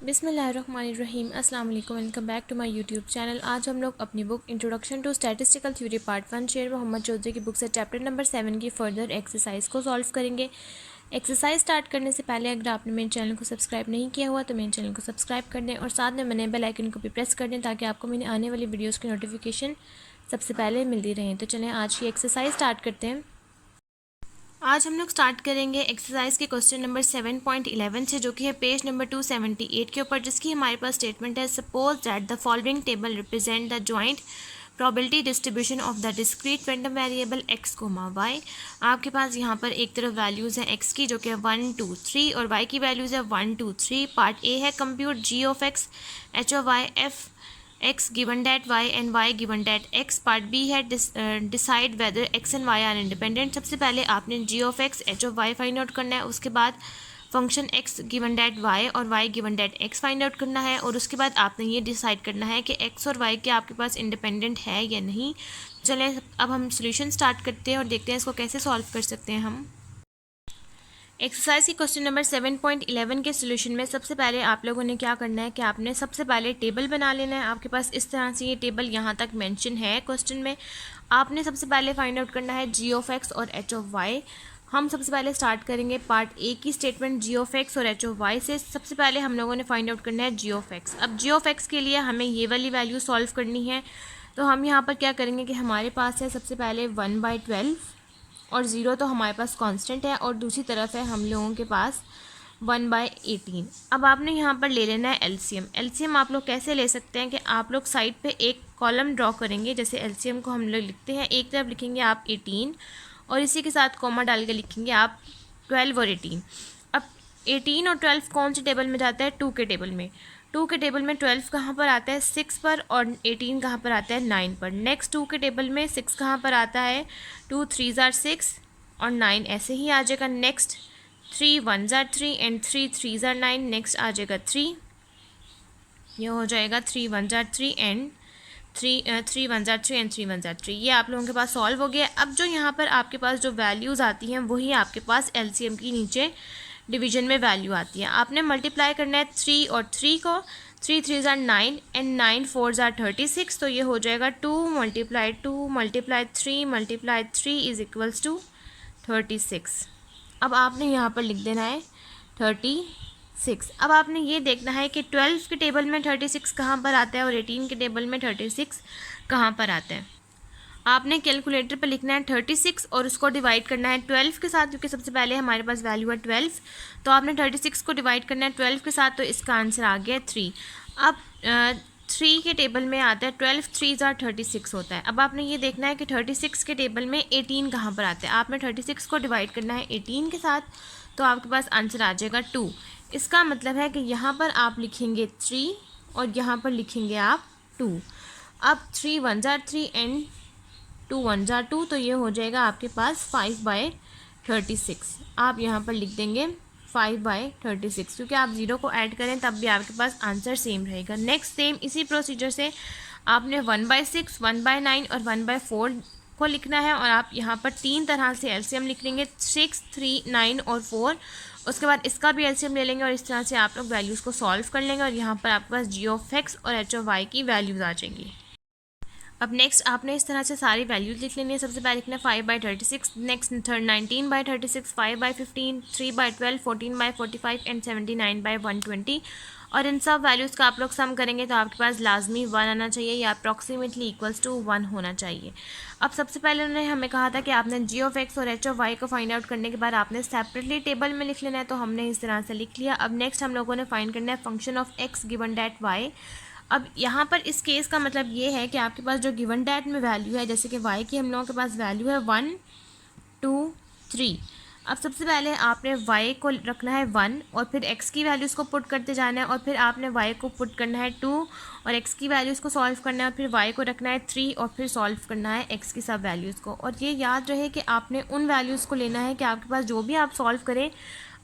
बिस्मिल्लाहिर्रहमानिर्रहीम अस्सलाम वालेकुम। Welcome back to my YouTube channel. आज हम लोग अपनी book introduction to statistical theory part 1 Sher Mohammad Chaudhary की बुक से चैप्टर नंबर 7 की फर्दर एक्सरसाइज को सॉल्व करेंगे। एक्सरसाइज स्टार्ट करने से पहले अगर आपने मेरे चैनल को सब्सक्राइब नहीं किया हुआ तो मेरे चैनल को सब्सक्राइब कर दें और साथ में बने बेल आइकन को भी प्रेस कर दें ताकि आपको मेरी आने वाली वीडियोज़ की नोटिफिकेशन सबसे पहले मिलती रहें। तो चलें आज की एक्सरसाइज स्टार्ट करते हैं। आज हम लोग स्टार्ट करेंगे एक्सरसाइज के क्वेश्चन नंबर 7.11 से, जो कि है पेज नंबर 278 के ऊपर, जिसकी हमारे पास स्टेटमेंट है suppose that the following table represent the joint probability distribution of the discrete random variable x comma y. आपके पास यहाँ पर एक तरफ वैल्यूज़ हैं एक्स की जो कि है 1 2 3 और वाई की वैल्यूज़ है 1 2 3। पार्ट ए है compute G of X H of Y F x given that y and y given that x। Part B है decide whether x and y are independent. सबसे पहले आपने g of x h of y find out करना है, उसके बाद function x given that y और y given that x find out करना है और उसके बाद आपने ये डिसाइड करना है कि x और y के आपके पास इंडिपेंडेंट है या नहीं। चलें अब हम सोल्यूशन स्टार्ट करते हैं और देखते हैं इसको कैसे सॉल्व कर सकते हैं हम। एक्सरसाइज की क्वेश्चन नंबर 7.11 के सोल्यूशन में सबसे पहले आप लोगों ने क्या करना है कि आपने सबसे पहले टेबल बना लेना है। आपके पास इस तरह से ये टेबल यहाँ तक मेंशन है क्वेश्चन में। आपने सबसे पहले फाइंड आउट करना है जी ऑफ एक्स और एच ऑफ वाई। हम सबसे पहले स्टार्ट करेंगे पार्ट ए की स्टेटमेंट जी ऑफ एक्स और एच ऑफ वाई से। सबसे पहले हम लोगों ने फाइंड आउट करना है जी ऑफ एक्स। अब जी ऑफ एक्स के लिए हमें ये वाली वैल्यू सॉल्व करनी है, तो हम यहाँ पर क्या करेंगे कि हमारे पास है सबसे पहले 1/12 और 0 तो हमारे पास कांस्टेंट है और दूसरी तरफ है हम लोगों के पास 1/18। अब आपने यहाँ पर ले लेना है एलसीएम। एलसीएम आप लोग कैसे ले सकते हैं कि आप लोग साइड पे एक कॉलम ड्रॉ करेंगे, जैसे एलसीएम को हम लोग लिखते हैं, एक तरफ लिखेंगे आप 18 और इसी के साथ कॉमा डाल के लिखेंगे आप 12 और 18। अब 18 और 12 कौन से टेबल में जाता है? 2 के टेबल में। 2 के टेबल में 12 कहाँ पर आता है? 6 पर, और 18 कहाँ पर आता है? 9 पर। नेक्स्ट 2 के टेबल में 6 कहाँ पर आता है? 2 3 are 6 और 9 ऐसे ही आ जाएगा। Next 3 1 are 3 and 3 3 are 9। Next आ जाएगा 3, ये हो जाएगा 3 1 are 3 and 3 1 are 3 and 3 1 are 3। ये आप लोगों के पास सॉल्व हो गया। अब जो यहाँ पर आपके पास जो वैल्यूज़ आती हैं वही आपके पास एलसीएम की नीचे डिवीजन में वैल्यू आती है। आपने मल्टीप्लाई करना है 3 और 3 को। 3 3 are 9 एंड 9 4 are 36, तो ये हो जाएगा 2 × 2 × 3 × 3 इज इक्वल्स टू 36। अब आपने यहाँ पर लिख देना है 36। अब आपने ये देखना है कि 12 के टेबल में 36 कहाँ पर आता है और 18 के टेबल में 36 कहाँ पर आता है। आपने कैलकुलेटर पर लिखना है 36 और उसको डिवाइड करना है 12 के साथ, क्योंकि सबसे पहले हमारे पास वैल्यू है 12, तो आपने 36 को डिवाइड करना है 12 के साथ, तो इसका आंसर आ गया 3। अब 3 के टेबल में आता है 12 3 are 36 होता है। अब आपने ये देखना है कि 36 के टेबल में 18 कहाँ पर आता है। आपने 36 को डिवाइड करना है 18 के साथ, तो आपके पास आंसर आ जाएगा 2। इसका मतलब है कि यहाँ पर आप लिखेंगे 3 और यहाँ पर लिखेंगे आप 2। अब 3 1 are 3 एंड 2 1 are 2, तो ये हो जाएगा आपके पास 5/36। आप यहाँ पर लिख देंगे 5/36, क्योंकि आप 0 को ऐड करें तब भी आपके पास आंसर सेम रहेगा। नेक्स्ट सेम इसी प्रोसीजर से आपने 1/6 1/9 और 1/4 को लिखना है और आप यहाँ पर 3 तरह से एलसीएम लिख लेंगे, 6 3 9 और 4। उसके बाद इसका भी एलसीएम ले लेंगे और इस तरह से आप लोग वैल्यूज़ को सॉल्व कर लेंगे और यहाँ पर आपके पास जी ऑफ एक्स और एच ऑफ वाई की वैल्यूज़ आ जाएंगी। अब नेक्स्ट आपने इस तरह से सारी वैल्यूज लिख लेनी है। सबसे पहले लिखना है 5/36, नेक्स्ट 19/36, 5/15, 3/12, 14/45 एंड 79/120। और इन सब वैल्यूज़ का आप लोग सम करेंगे तो आपके पास लाजमी 1 आना चाहिए या अप्रॉक्सीमेटली इक्वल्स टू 1 होना चाहिए। अब सबसे पहले उन्होंने हमें कहा था कि आपने जी ऑफ एक्स और एच ऑफ वाई को फाइंड आउट करने के बाद आपने सेपरेटली टेबल में लिख लेना है, तो हमने इस तरह से लिख लिया। अब नेक्स्ट हम लोगों ने फाइंड करना है function of x given that y. अब यहाँ पर इस केस का मतलब ये है कि आपके पास जो गिवन डैट में वैल्यू है, जैसे कि y की हम लोगों के पास वैल्यू है 1 2 3। अब सबसे पहले आपने y को रखना है 1 और फिर x की वैल्यूज़ को पुट करते जाना है और फिर आपने y को पुट करना है 2 और x की वैल्यूज़ को सॉल्व करना है और फिर y को रखना है 3 और फिर सॉल्व करना है x की सब वैल्यूज़ को। और ये याद रहे कि आपने उन वैल्यूज़ को लेना है कि आपके पास जो भी आप सॉल्व करें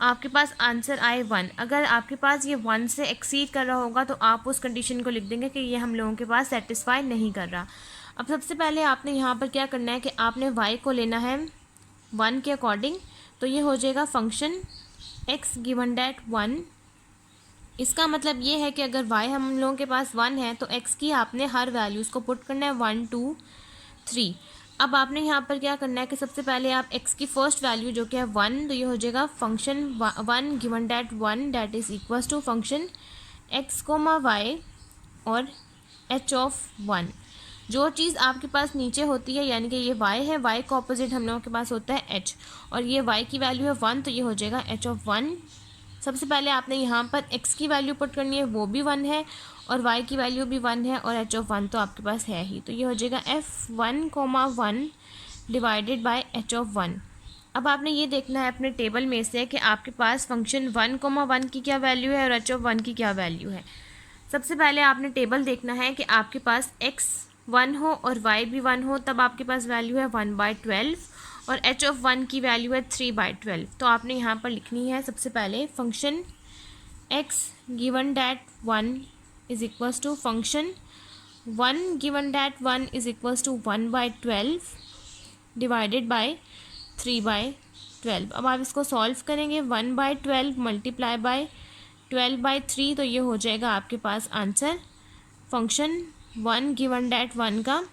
आपके पास आंसर आए 1। अगर आपके पास ये 1 से एक्सीड कर रहा होगा तो आप उस कंडीशन को लिख देंगे कि ये हम लोगों के पास सेटिस्फाई नहीं कर रहा। अब सबसे पहले आपने यहाँ पर क्या करना है कि आपने y को लेना है 1 के अकॉर्डिंग, तो ये हो जाएगा फंक्शन x गिवन डैट 1 इसका मतलब ये है कि अगर y हम लोगों के पास 1 है तो x की आपने हर वैल्यूज़ को पुट करना है 1 2 3। अब आपने यहाँ पर क्या करना है कि सबसे पहले आप x की फर्स्ट वैल्यू जो कि है 1, तो ये हो जाएगा function 1 given that 1 that is equals to function x comma y और h ऑफ 1। जो चीज़ आपके पास नीचे होती है यानी कि ये y है, y का ऑपोजिट हम लोगों के पास होता है h, और ये y की वैल्यू है 1 तो ये हो जाएगा h ऑफ 1। सबसे पहले आपने यहाँ पर x की वैल्यू पुट करनी है, वो भी 1 है, और y की वैल्यू भी 1 है, और h ऑफ 1 तो आपके पास है ही, तो ये हो जाएगा f1, 1 divided by h of 1। अब आपने ये देखना है अपने टेबल में से कि आपके पास फंक्शन 1, 1 की क्या वैल्यू है और h ऑफ 1 की क्या वैल्यू है। सबसे पहले आपने टेबल देखना है कि आपके पास x 1 हो और y भी 1 हो, तब आपके पास वैल्यू है 1/12 और h ऑफ 1 की वैल्यू है 3/12। तो आपने यहाँ पर लिखनी है सबसे पहले function x given that 1 is equals to function 1 given that 1 is equals to 1/12 divided by 3/12। अब आप इसको सॉल्व करेंगे, 1/12 मल्टीप्लाई बाय 12/3, तो ये हो जाएगा आपके पास आंसर फंक्शन 1 गिवन डैट 1 का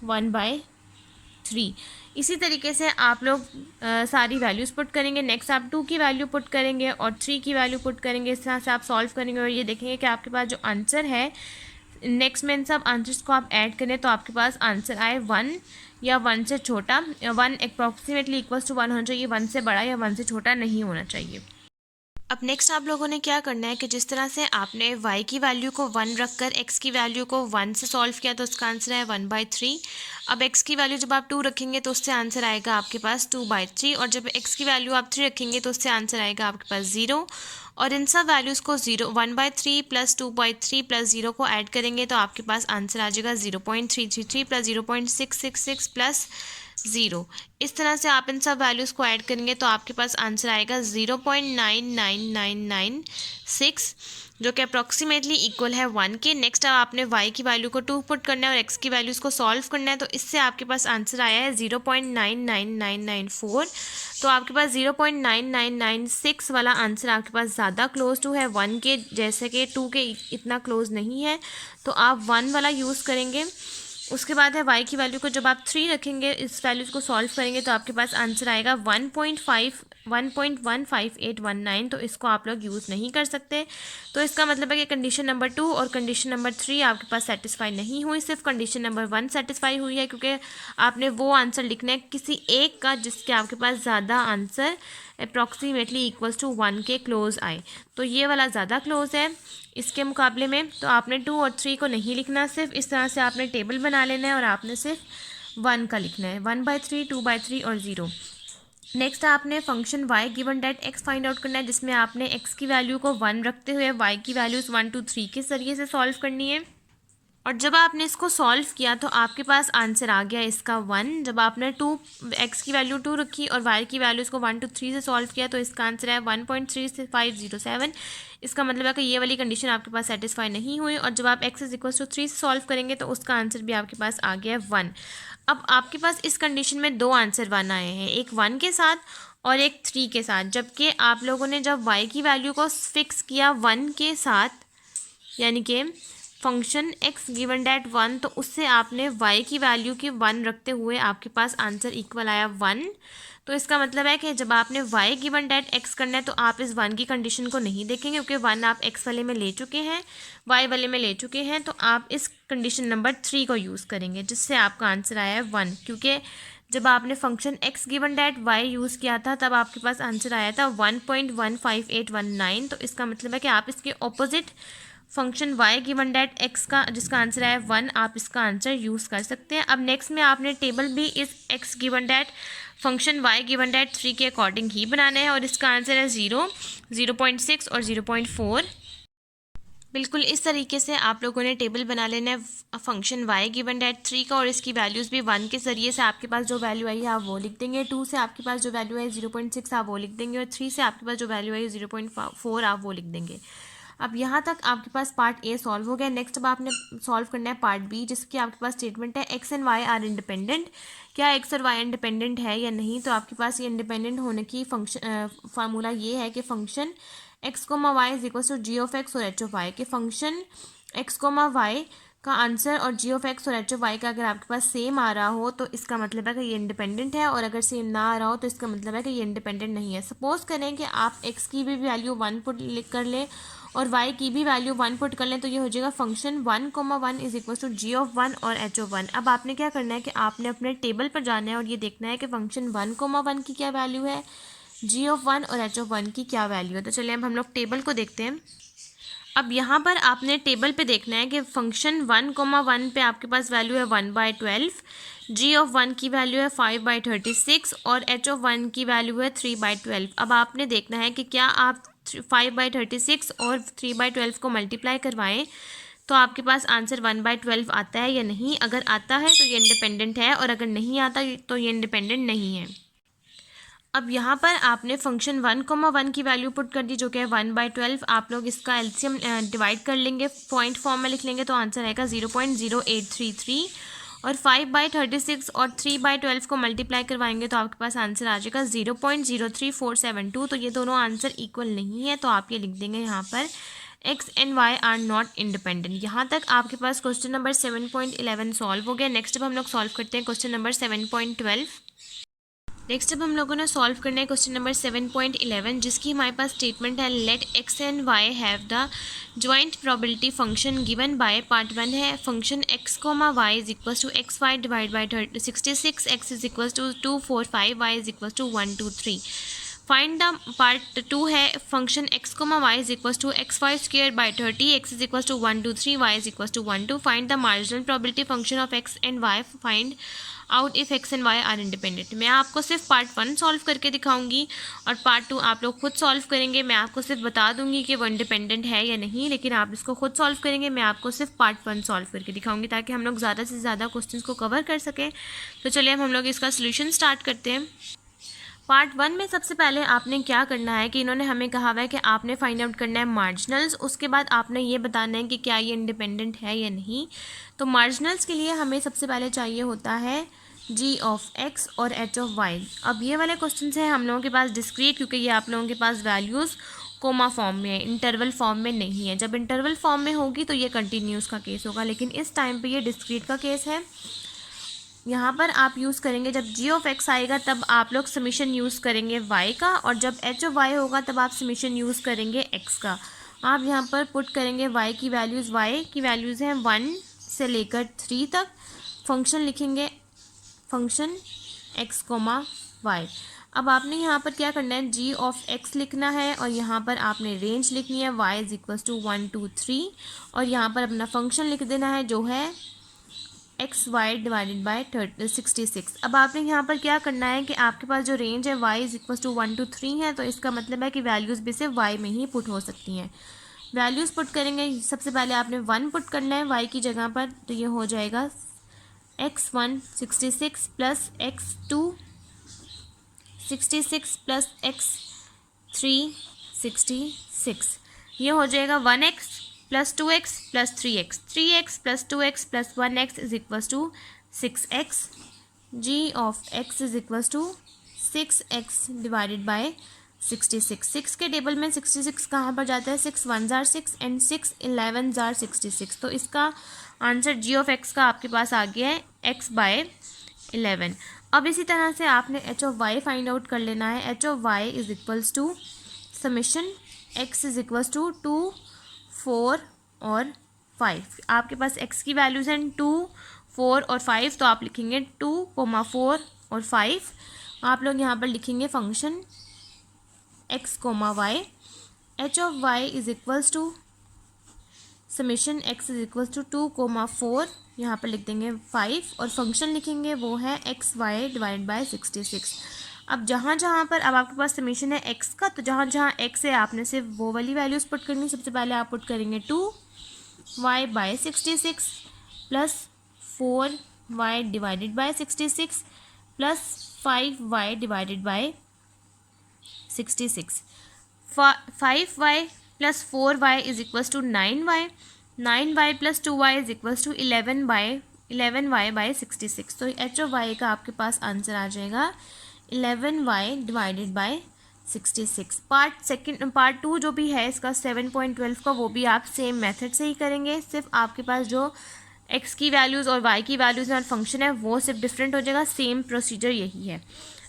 1/3। इसी तरीके से आप लोग सारी वैल्यूज़ पुट करेंगे। नेक्स्ट आप 2 की वैल्यू पुट करेंगे और 3 की वैल्यू पुट करेंगे। इस तरह से आप सॉल्व करेंगे और ये देखेंगे कि आपके पास जो आंसर है, नेक्स्ट में इन सब आंसर्स को आप ऐड करें तो आपके पास आंसर आए 1 या 1 से छोटा, 1 अप्रॉक्सीमेटली इक्वल्स टू 1 होना चाहिए, 1 से बड़ा या 1 से छोटा नहीं होना चाहिए। अब नेक्स्ट आप लोगों ने क्या करना है कि जिस तरह से आपने y की वैल्यू को 1 रखकर x की वैल्यू को 1 से सॉल्व किया तो उसका आंसर है 1/3। अब x की वैल्यू जब आप 2 रखेंगे तो उससे आंसर आएगा आपके पास 2/3, और जब x की वैल्यू आप 3 रखेंगे तो उससे आंसर आएगा आपके पास 0। और इन सब वैल्यूज़ को 1/3 प्लस 2/3 प्लस 0 को ऐड करेंगे तो आपके पास आंसर आ जाएगा 0.333 प्लस 0.666 प्लस 0। इस तरह से आप इन सब वैल्यूज़ को ऐड करेंगे तो आपके पास आंसर आएगा 0.99996, जो कि अप्रॉक्सीमेटली इक्वल है 1 के। नेक्स्ट अब आपने y की वैल्यू को 2 पुट करना है और x की वैल्यूज़ को सॉल्व करना है, तो इससे आपके पास आंसर आया है 0.99994। तो आपके पास 0.9996 वाला आंसर आपके पास ज़्यादा क्लोज टू है 1 के, जैसे कि 2 के इतना क्लोज नहीं है, तो आप 1 वाला यूज़ करेंगे। उसके बाद है y की वैल्यू को जब आप 3 रखेंगे, इस वैल्यूज़ को सॉल्व करेंगे तो आपके पास आंसर आएगा 1.15819, तो इसको आप लोग यूज़ नहीं कर सकते। तो इसका मतलब है कि कंडीशन नंबर 2 और कंडीशन नंबर 3 आपके पास सेटिस्फाई नहीं हुई, सिर्फ कंडीशन नंबर 1 सेटिस्फाई हुई है, क्योंकि आपने वो आंसर लिखना है किसी एक का जिसके आपके पास ज़्यादा आंसर अप्रॉक्सीमेटली इक्वल्स टू 1 के क्लोज आए। तो ये वाला ज़्यादा क्लोज है इसके मुकाबले में, तो आपने 2 और 3 को नहीं लिखना, सिर्फ इस तरह से आपने टेबल बना लेना है और आपने सिर्फ 1 का लिखना है, 1/3, 2/3 और 0। नेक्स्ट आपने function y given that x find out करना है, जिसमें आपने x की वैल्यू को 1 रखते हुए y की वैल्यूज़ 1 2 3 के जरिए से सॉल्व करनी है। और जब आपने इसको सॉल्व किया तो आपके पास आंसर आ गया इसका 1। जब आपने x की वैल्यू 2 रखी और y की वैल्यू इसको 1 2 3 से सॉल्व किया तो इसका आंसर है 1.3507। इसका मतलब है कि ये वाली कंडीशन आपके पास सेटिस्फाई नहीं हुई, और जब आप x इज इक्वल टू 3 से सॉल्व करेंगे तो उसका आंसर भी आपके पास आ गया है 1। अब आपके पास इस कंडीशन में 2 आंसर 1 आए हैं, एक 1 के साथ और एक 3 के साथ, जबकि आप लोगों ने जब y की वैल्यू को फिक्स किया 1 के साथ, यानी कि फंक्शन x गिवन डैट 1, तो उससे आपने y की वैल्यू की 1 रखते हुए आपके पास आंसर इक्वल आया 1। तो इसका मतलब है कि जब आपने y गिवन डैट x करना है तो आप इस 1 की कंडीशन को नहीं देखेंगे, क्योंकि 1 आप x वाले में ले चुके हैं, y वाले में ले चुके हैं, तो आप इस कंडीशन नंबर 3 को यूज़ करेंगे, जिससे आपका आंसर आया है 1। क्योंकि जब आपने function x given that y use किया था तब आपके पास आंसर आया था 1.15819। तो इसका मतलब है कि आप इसके opposite function y given that x का जिसका आंसर है 1, आप इसका आंसर यूज़ कर सकते हैं। अब नेक्स्ट में आपने टेबल भी इस x given that function y given that 3 के अकॉर्डिंग ही बनाना है, और इसका आंसर है 0, 0.6 और 0.4। बिल्कुल इस तरीके से आप लोगों ने टेबल बना लेना है फंक्शन y गिवन डैट 3 का, और इसकी वैल्यूज़ भी 1 के ज़रिए से आपके पास जो वैल्यू आई है आप वो लिख देंगे, 2 से आपके पास जो वैल्यू है 0.6 आप वो लिख देंगे, और 3 से आपके पास जो वैल्यू है 0.4 आप वो लिख देंगे। अब यहाँ तक आपके पास पार्ट ए सॉल्व हो गया। नेक्स्ट अब आपने सॉल्व करना है पार्ट बी, जिसकी आपके पास स्टेटमेंट है x and y are independent. क्या एक्स और वाई इंडिपेंडेंट है या नहीं? तो आपके पास ये इंडिपेंडेंट होने की फार्मूला ये है कि function x comma y is equal to g of x और एच ऑफ वाई, के फंक्शन एक्स कोमा वाई का आंसर और जी ऑफ एक्स और एच ऑफ वाई का अगर आपके पास सेम आ रहा हो तो इसका मतलब है कि ये इंडिपेंडेंट है, और अगर सेम ना आ रहा हो तो इसका मतलब है कि ये इंडिपेंडेंट नहीं है। सपोज करें कि आप एक्स की भी वैल्यू 1 पुट कर लें और वाई की भी वैल्यू 1 पुट कर लें, तो ये हो जाएगा function 1,1 is equal to g of 1 और एच ऑफ 1। अब आपने क्या करना है कि आपने अपने टेबल पर जाना है और ये देखना है कि फंक्शन 1,1 की क्या वैल्यू है, जी ऑफ 1 और एच ऑफ 1 की क्या वैल्यू है। तो चलिए अब हम लोग टेबल को देखते हैं। अब यहाँ पर आपने टेबल पे देखना है कि फंक्शन 1,1 पे आपके पास वैल्यू है 1/12, जी ऑफ 1 की वैल्यू है 5/36 और एच ऑफ 1 की वैल्यू है 3/12। अब आपने देखना है कि क्या आप 5/36 और 3/12 को मल्टीप्लाई करवाएं तो आपके पास आंसर 1/12 आता है या नहीं। अगर आता है तो ये इंडिपेंडेंट है, और अगर नहीं आता तो ये इंडिपेंडेंट नहीं है। अब यहाँ पर आपने फंक्शन 1,1 की वैल्यू पुट कर दी, जो कि है 1/12। आप लोग इसका एलसीएम डिवाइड कर लेंगे, पॉइंट फॉर्म में लिख लेंगे, तो आंसर आएगा 0.0833। और 5/36 और 3/12 को मल्टीप्लाई करवाएंगे तो आपके पास आंसर आ जाएगा 0.03472। तो ये दोनों आंसर इक्वल नहीं है, तो आप ये लिख देंगे यहाँ पर x and y are not independent. यहाँ तक आपके पास क्वेश्चन नंबर 7.11 सॉल्व हो गया। नेक्स्ट अब हम लोग सॉल्व करते हैं क्वेश्चन नंबर 7.12। नेक्स्ट अब हम लोगों ने सॉल्व करना है क्वेश्चन नंबर 7.11, जिसकी हमारे पास स्टेटमेंट है let x and y have the joint probability function given by part 1 है function x comma y is equal to x y divide by 66, x is equal to 245, y is equal to 123। Find the part 2 है function x comma y is equal to x y square by 30, x is equal to 123, y is equal to 12। Find the marginal probability function of x and y, find out if x and y are independent. मैं आपको सिर्फ part 1 solve करके दिखाऊंगी और part 2 आप लोग खुद solve करेंगे। मैं आपको सिर्फ बता दूंगी कि वो इंडिपेंडेंट है या नहीं, लेकिन आप इसको खुद सॉल्व करेंगे। मैं आपको सिर्फ पार्ट 1 सॉल्व करके दिखाऊंगी ताकि हम लोग ज़्यादा से ज़्यादा क्वेश्चंस को कवर कर सकें। तो चलिए हम लोग इसका सोल्यूशन स्टार्ट करते हैं। पार्ट 1 में सबसे पहले आपने क्या करना है कि इन्होंने हमें कहा हुआ है कि आपने फाइंड आउट करना है मार्जिनल्स। उसके बाद आपने ये बताना है कि क्या ये इंडिपेंडेंट है या नहीं। तो मार्जिनल्स के लिए हमें सबसे पहले चाहिए होता है जी ऑफ एक्स और एच ऑफ वाई। अब ये वाले क्वेश्चन हैं हम लोगों के पास डिस्क्रीट, क्योंकि ये आप लोगों के पास वैल्यूज़ कोमा फॉर्म में है, इंटरवल फॉर्म में नहीं है। जब इंटरवल फॉर्म में होगी तो ये कंटिन्यूस का केस होगा, लेकिन इस टाइम पे ये डिस्क्रीट का केस है। यहाँ पर आप यूज़ करेंगे जब जी ऑफ एक्स आएगा तब आप लोग समीशन यूज़ करेंगे वाई का, और जब एच ऑफ वाई होगा तब आप समीशन यूज़ करेंगे एक्स का। आप यहाँ पर पुट करेंगे वाई की वैल्यूज़ हैं 1 से लेकर 3 तक। फंक्शन लिखेंगे फंक्शन एक्स कोमा वाई। अब आपने यहाँ पर क्या करना है, जी ऑफ एक्स लिखना है और यहाँ पर आपने रेंज लिखनी है वाई इज इक्वल टू 1 2 3, और यहाँ पर अपना फंक्शन लिख देना है जो है एक्स वाई डिवाइडेड बाई 66। अब आपने यहाँ पर क्या करना है कि आपके पास जो रेंज है वाई इज इक्वल टू 1 2 3 है, तो इसका मतलब है कि वैल्यूज़ भी सिर्फ वाई में ही पुट हो सकती हैं। वैल्यूज़ पुट करेंगे, सबसे पहले आपने 1 पुट करना है वाई की जगह पर, तो ये हो जाएगा x1 66 plus x2 66 plus x3 66। ये हो जाएगा 1x plus 2x plus 3x, 3x plus 2x plus 1x is equal to 6x। G of x is equal to 6x divided by 66। 6 के टेबल में 66 कहाँ पर जाता है, 6 1s are 6 and 6 11s are 66। तो इसका आंसर जी ऑफ एक्स का आपके पास आ गया है x/11। अब इसी तरह से आपने h of y find out कर लेना है। H of y is equals to summation x is equals to 2 4 और 5। आपके पास एक्स की वैल्यूज हैं 2 4 और 5, तो आप लिखेंगे 2 4 और 5। आप लोग यहाँ पर लिखेंगे function x comma y. H of y is equals to summation x is equals to 2 4, यहाँ पर लिख देंगे 5, और फंक्शन लिखेंगे वो है एक्स वाई डिवाइड बाय 66। अब जहाँ जहाँ पर अब आपके पास समीशन है एक्स का, तो जहाँ जहाँ एक्स है आपने सिर्फ वो वाली वैल्यूज़ पुट करनी। सबसे पहले आप पुट करेंगे 2y by 66 plus 4y divided by 66 plus 5y divided by 66। 5y plus 4y is equals to 9y, 9y plus 2y is equals to 11y by 66। तो एच ऑफ वाई का आपके पास answer आ जाएगा 11y divided by 66। Part two जो भी है इसका 7.12 का, वो भी आप सेम मेथड से ही करेंगे, सिर्फ आपके पास जो x की वैल्यूज़ और y की वैल्यूज़ और फंक्शन है वो सिर्फ डिफरेंट हो जाएगा, सेम प्रोसीजर यही है।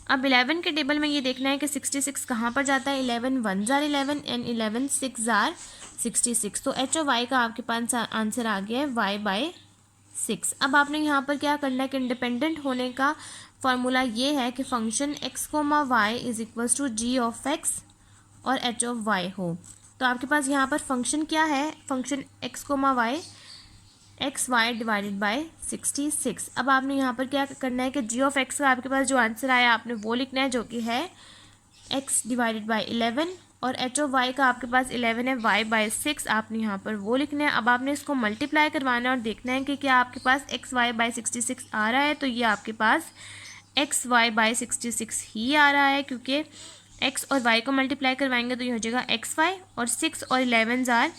अब 11 के टेबल में ये देखना है कि 66 कहाँ पर जाता है, 11 1s are 11 and 11 6s are 66। तो एच ऑफ वाई का आपके पास आंसर आ गया है y बाई 6। अब आपने यहाँ पर क्या करना है कि इंडिपेंडेंट होने का फार्मूला ये है कि function x, y is equals to g of x और h ऑफ y हो। तो आपके पास यहाँ पर फंक्शन क्या है, function x, y x y divided by 66। अब आपने यहाँ पर क्या करना है कि जी ऑफ एक्स का आपके पास जो आंसर आया आपने वो लिखना है, जो कि है एक्स डिवाइडेड बाई 11, और एच ऑफ वाई का आपके पास 11 है, वाई बाई 6 आपने यहाँ पर वो लिखना है। अब आपने इसको मल्टीप्लाई करवाना है और देखना है कि क्या आपके पास एक्स वाई बाई 66 आ रहा है। तो ये आपके पास एक्स वाई बाई 66 ही आ रहा है, क्योंकि एक्स और वाई को मल्टीप्लाई करवाएंगे तो ये हो जाएगा एक्स वाई, और 6 और 11 आर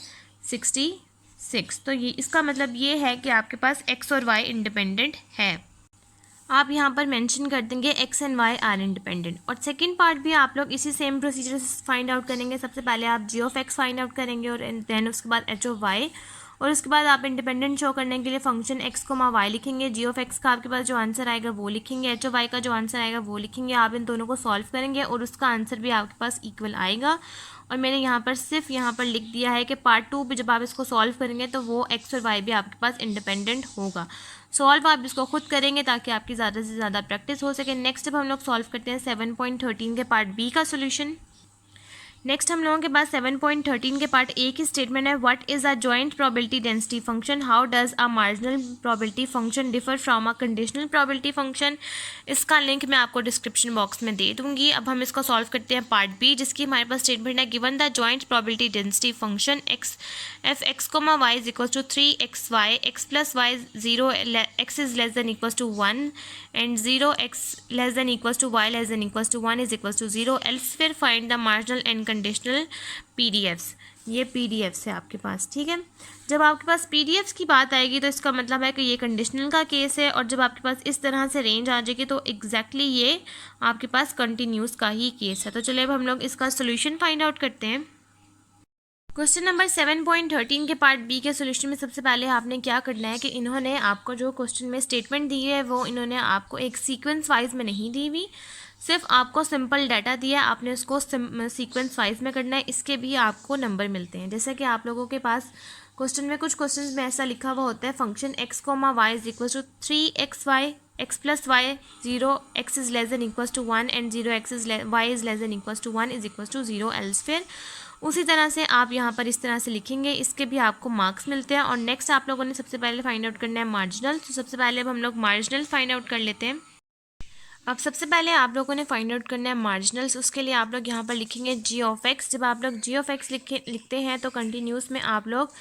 66। तो ये इसका मतलब ये है कि आपके पास x और y इंडिपेंडेंट है। आप यहाँ पर मेंशन कर देंगे x and y are independent. और सेकंड पार्ट भी आप लोग इसी सेम प्रोसीजर से फाइंड आउट करेंगे। सबसे पहले आप g of x find out करेंगे और देन उसके बाद h ऑफ y, और उसके बाद आप इंडिपेंडेंट शो करने के लिए फंक्शन x, y लिखेंगे। g ऑफ x का आपके पास जो आंसर आएगा वो लिखेंगे, h ऑफ y का जो आंसर आएगा वो लिखेंगे। आप इन दोनों को सॉल्व करेंगे और उसका आंसर भी आपके पास इक्वल आएगा। और मैंने यहाँ पर सिर्फ यहाँ पर लिख दिया है कि पार्ट टू भी जब आप इसको सॉल्व करेंगे तो वो x और y भी आपके पास इंडिपेंडेंट होगा। सॉल्व आप इसको खुद करेंगे ताकि आपकी ज़्यादा से ज़्यादा प्रैक्टिस हो सके। नेक्स्ट अब हम लोग सॉल्व करते हैं 7.13 के पार्ट बी का सोल्यूशन। नेक्स्ट हम लोगों के पास 7.13 के पार्ट ए की स्टेटमेंट है, what is a joint probability density function, how does a marginal probability function differ from a conditional probability function. इसका लिंक मैं आपको डिस्क्रिप्शन बॉक्स में दे दूंगी। अब हम इसको सॉल्व करते हैं पार्ट बी, जिसकी हमारे पास स्टेटमेंट है, given the joint probability density function x f x comma y is equal to 3xy, x plus y 0, x is less than equal to 1 and 0, x less than equal to y less than equal to 1 is equal to 0, elsewhere find the marginal and conditional PDFs। ये PDFs है आपके पास, ठीक है। जब आपके पास PDFs की बात आएगी तो इसका मतलब है कि ये कंडीशनल का केस है, और जब आपके पास इस तरह से रेंज आ जाएगी तो एग्जैक्टली ये आपके पास कंटिन्यूस का ही केस है। तो चलिए अब हम लोग इसका सोल्यूशन फाइंड आउट करते हैं। क्वेश्चन नंबर 7.13 के पार्ट बी के सोल्यूशन में सबसे पहले आपने क्या करना है कि इन्होंने आपको जो क्वेश्चन में स्टेटमेंट दी है वो इन्होंने आपको एक सीक्वेंस वाइज में नहीं दी हुई, सिर्फ आपको सिंपल डाटा दिया है, आपने उसको सीक्वेंस वाइज में करना है। इसके भी आपको नंबर मिलते हैं। जैसे कि आप लोगों के पास क्वेश्चन में कुछ क्वेश्चन में ऐसा लिखा हुआ होता है, function x comma y is equal to 3xy, x plus y 0, x is less than equal to 1 and 0, x is y is less than equal to 1 is equal to 0 elsewhere. उसी तरह से आप यहाँ पर इस तरह से लिखेंगे, इसके भी आपको मार्क्स मिलते हैं। और नेक्स्ट आप लोगों ने सबसे पहले फाइंड आउट करना है मार्जिनल। तो सबसे पहले अब हम लोग मार्जिनल फाइंड आउट कर लेते हैं। अब सबसे पहले आप लोगों ने फाइंड आउट करना है मार्जिनल्स। उसके लिए आप लोग यहाँ पर लिखेंगे जी ऑफ एक्स। जब आप लोग जी ऑफ एक्स लिखते हैं तो कंटिन्यूस में आप लोग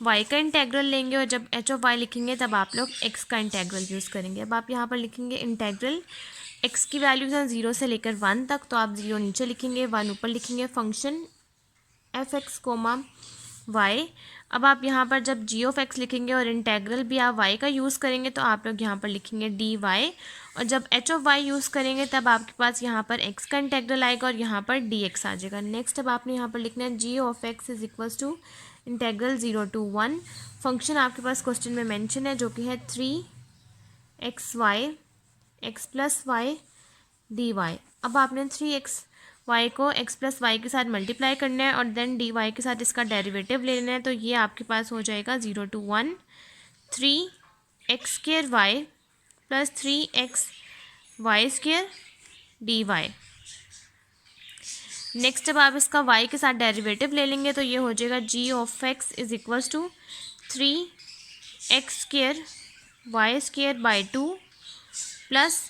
वाई का इंटेग्रल लेंगे, और जब एच ऑफ वाई लिखेंगे तब आप लोग एक्स का इंटेग्रल यूज़ करेंगे। अब आप यहाँ पर लिखेंगे इंटेग्रल, एक्स की वैल्यूज़ हैं 0 से लेकर 1 तक, तो आप 0 नीचे लिखेंगे, 1 ऊपर लिखेंगे। Function F x comma y. अब आप यहाँ पर जब जी ऑफ एक्स लिखेंगे और इंटेग्रल भी आप वाई का यूज़ करेंगे तो आप लोग यहाँ पर लिखेंगे डी वाई, और जब एच ऑफ वाई यूज़ करेंगे तब आपके पास यहाँ पर एक्स का इंटेग्रल आएगा और यहाँ पर डी एक्स आ जाएगा। नेक्स्ट अब आपने यहाँ पर लिखना है G of X is equals to integral 0 to 1। Function आपके पास क्वेश्चन में मेंशन है जो कि है 3xy, x plus y d y. अब आपने 3xy को x प्लस वाई के साथ मल्टीप्लाई करना है और देन डी वाई के साथ इसका डेरिवेटिव ले लेना है। तो ये आपके पास हो जाएगा 0 to 1 3x² y plus 3xy² d y. Next जब आप इसका y के साथ डेरिवेटिव ले लेंगे तो ये हो जाएगा g of x is equals to 3x² y² by 2 plus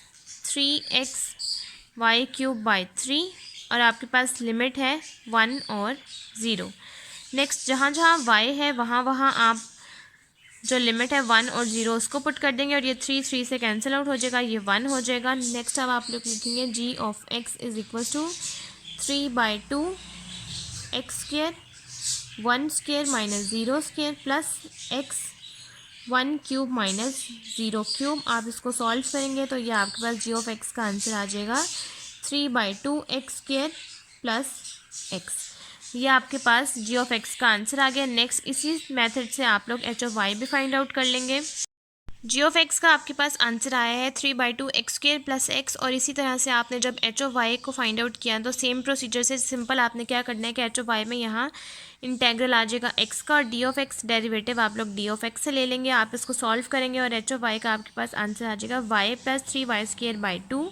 3xy³ by 3, और आपके पास लिमिट है 1 और 0। नेक्स्ट जहाँ जहाँ y है वहाँ वहाँ आप जो लिमिट है 1 और 0 उसको पुट कर देंगे, और ये 3 से कैंसिल आउट हो जाएगा, ये 1 हो जाएगा। नेक्स्ट अब आप लोग लिखेंगे g of x is equal to 3/2 x² 1 square minus 0 square plus x 1 cube minus 0 cube. आप इसको सॉल्व करेंगे तो ये आपके पास जी ऑफ एक्स का आंसर आ जाएगा 3/2 एक्स स्क्वायर प्लस एक्स। ये आपके पास जी ऑफ एक्स का आंसर आ गया। नेक्स्ट इसी मेथड से आप लोग एच ऑफ वाई भी फाइंड आउट कर लेंगे। जी ऑफ एक्स का आपके पास आंसर आया है 3/2 एक्स स्क्वायर प्लस एक्स। और इसी तरह से आपने जब एच ऑफ वाई को फाइंड आउट किया तो सेम प्रोसीजर से सिंपल आपने क्या करना है कि एच ऑफ वाई में यहाँ इंटेग्रल आ जाएगा एक्स का, और डी ऑफ एक्स डेरिवेटिव आप लोग डी ऑफ एक्स से ले लेंगे। आप इसको सॉल्व करेंगे और एच ऑफ वाई का आपके पास आंसर आ जाएगा वाई प्लस 3y²/2।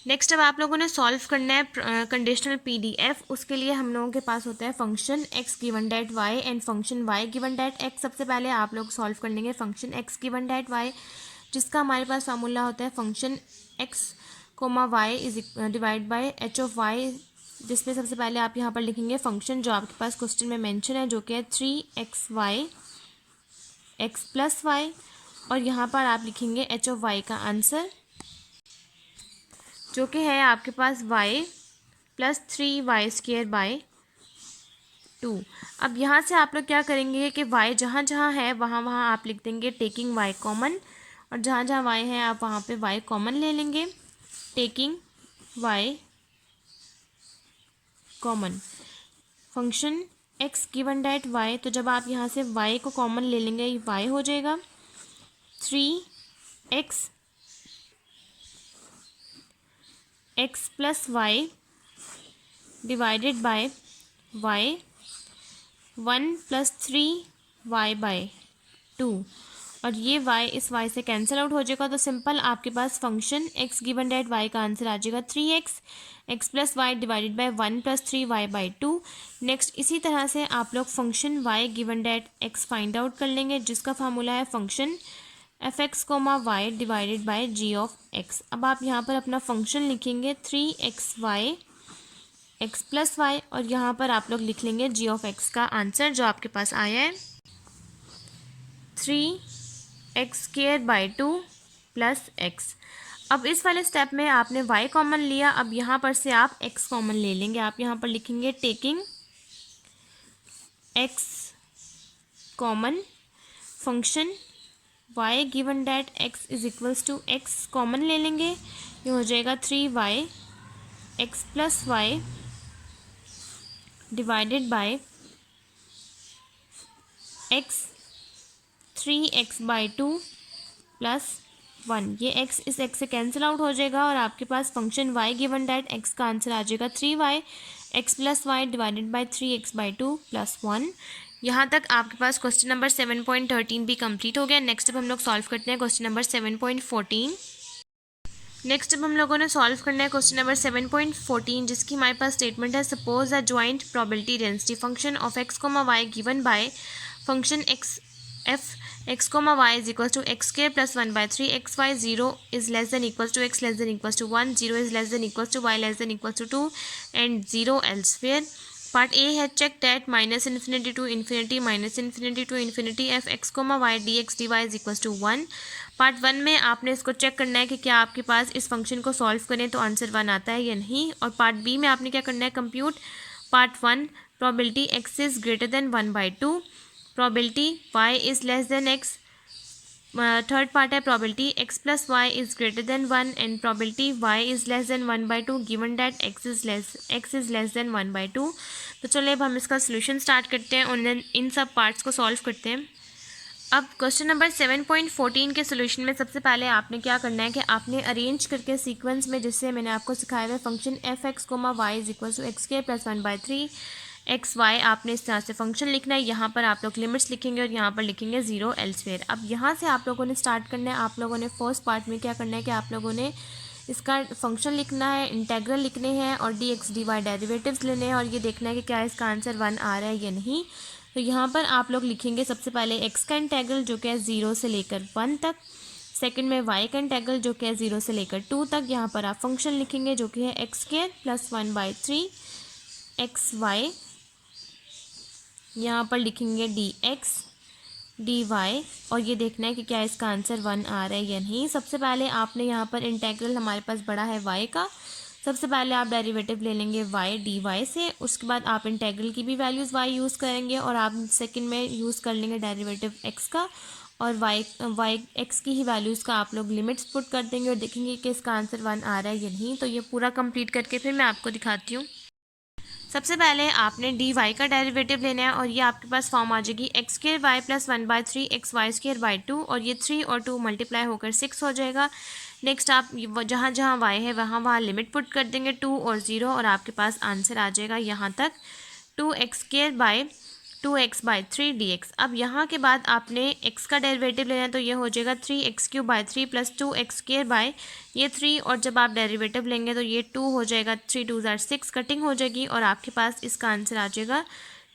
नेक्स्ट अब आप लोगों ने सॉल्व करना है कंडीशनल पीडीएफ। उसके लिए हम लोगों के पास होता है function x given that y and function y given that x. सबसे पहले आप लोग सॉल्व कर लेंगे function x given that y, जिसका हमारे पास फार्मूला होता है function x comma y is divide by h of y, जिसमें सबसे पहले आप यहाँ पर लिखेंगे फंक्शन जो आपके पास क्वेश्चन में मेंशन है, जो कि है 3xy एक्स प्लस वाई, और यहाँ पर आप लिखेंगे एच ऑफ वाई का आंसर जो कि है आपके पास y प्लस 3y²/2। अब यहाँ से आप लोग क्या करेंगे कि y जहाँ जहाँ है वहाँ वहाँ आप लिख देंगे टेकिंग y कॉमन, और जहाँ जहाँ y है आप वहाँ पे y कॉमन ले लेंगे taking y common. Function x given that y, तो जब आप यहाँ से y को कॉमन ले लेंगे ये y हो जाएगा 3x x plus Y divided by y 1 + 3y/2, और ये y इस y से कैंसिल आउट हो जाएगा। तो सिंपल आपके पास function x given that y का आंसर आ जाएगा 3x x plus Y divided by 1 + 3y/2। Next इसी तरह से आप लोग function y given that x find out कर लेंगे, जिसका फार्मूला है function fx, y divided by g of x। अब आप यहाँ पर अपना फंक्शन लिखेंगे 3xy एक्स प्लस वाई, और यहाँ पर आप लोग लिख लेंगे g ऑफ x का आंसर जो आपके पास आया है 3x²/2 प्लस x। अब इस वाले स्टेप में आपने y कॉमन लिया, अब यहाँ पर से आप x कॉमन ले लेंगे। आप यहाँ पर लिखेंगे taking x common function y given that x is equals to x common ले लेंगे, ये हो जाएगा 3y x plus Y divided by x 3x/2 plus 1। ये x इस x से कैंसिल आउट हो जाएगा और आपके पास function y given that x का आंसर आ जाएगा 3y x plus Y divided by 3x/2 plus 1। यहाँ तक आपके पास क्वेश्चन नंबर 7.13 भी कंप्लीट हो गया। नेक्स्ट अब हम लोग सॉल्व करते हैं क्वेश्चन नंबर 7.14। नेक्स्ट अब हम लोगों ने सॉल्व करना है क्वेश्चन नंबर 7.14, जिसकी हमारे पास स्टेटमेंट है suppose a joint probability density function of x, y given by function x, y is equal to x² + 1/3 xy 0 is less than equals to x less than equals to 1, 0 is less than equals to y less than equals to 2 and 0 elsewhere. Part A है check that -∞ to ∞, -∞ to ∞ f x, y dx dy is equals to 1। Part 1 में आपने इसको check करना है कि क्या आपके पास इस फंक्शन को सॉल्व करें तो आंसर 1 आता है या नहीं। और पार्ट बी में आपने क्या करना है compute part 1 probability x is greater than 1/2, probability y is less than x। Third part है probability x plus Y is greater than 1 and probability y is less than 1/2 given that x is less than 1/2। तो चलिए अब हम इसका solution start करते हैं और इन सब पार्ट्स को सॉल्व करते हैं। अब क्वेश्चन नंबर 7.14 के सोल्यूशन में सबसे पहले आपने क्या करना है कि आपने अरेंज करके सीक्वेंस में, जिससे मैंने आपको सिखाया हुआ function f(x, y is equal to x² + 1/3 xy, आपने इस तरह से फंक्शन लिखना है। यहाँ पर आप लोग लिमिट्स लिखेंगे और यहाँ पर लिखेंगे 0 एल्सवेयर। अब यहाँ से आप लोगों ने स्टार्ट करना है। आप लोगों ने फर्स्ट पार्ट में क्या करना है कि आप लोगों ने इसका फंक्शन लिखना है, इंटेग्रल लिखने हैं और dx dy डेरिवेटिव्स लेने हैं और ये देखना है कि क्या इसका आंसर 1 आ रहा है या नहीं। तो यहाँ पर आप लोग लिखेंगे सबसे पहले x का इंटेग्रल जो कि है 0 से लेकर 1 तक, सेकंड में y का इंटेग्रल जो कि है 0 से लेकर 2 तक। यहाँ पर आप फंक्शन लिखेंगे जो कि है x² + 1/3 xy, यहाँ पर लिखेंगे dx dy और ये देखना है कि क्या इसका आंसर 1 आ रहा है या नहीं। सबसे पहले आपने यहाँ पर इंटेग्रल हमारे पास बड़ा है y का, सबसे पहले आप डेरिवेटिव ले लेंगे y dy से, उसके बाद आप इंटेग्रल की भी वैल्यूज़ y यूज़ करेंगे और आप सेकंड में यूज़ कर लेंगे डेरिवेटिव x का, और y x की ही वैल्यूज़ का आप लोग लिमिट्स पुट कर देंगे और देखेंगे कि इसका आंसर 1 आ रहा है या नहीं। तो ये पूरा कंप्लीट करके फिर मैं आपको दिखाती हूँ। सबसे पहले आपने डी वाई का डेरिवेटिव लेना है और ये आपके पास फॉर्म आ जाएगी x square y plus 1/3 x y square by 2, और ये 3 और 2 मल्टीप्लाई होकर 6 हो जाएगा। नेक्स्ट आप जहाँ जहाँ वाई है वहाँ वहाँ लिमिट पुट कर देंगे 2 और 0, और आपके पास आंसर आ जाएगा यहाँ तक 2x² बाई 2x/3 dx। अब यहाँ के बाद आपने x का डेरिवेटिव लेना है, तो ये हो जाएगा 3x³ by 3 plus 2x² by ये 3, और जब आप डेरिवेटिव लेंगे तो ये 2 हो जाएगा, 3 2 ज़ार 6 कटिंग हो जाएगी और आपके पास इसका आंसर आ जाएगा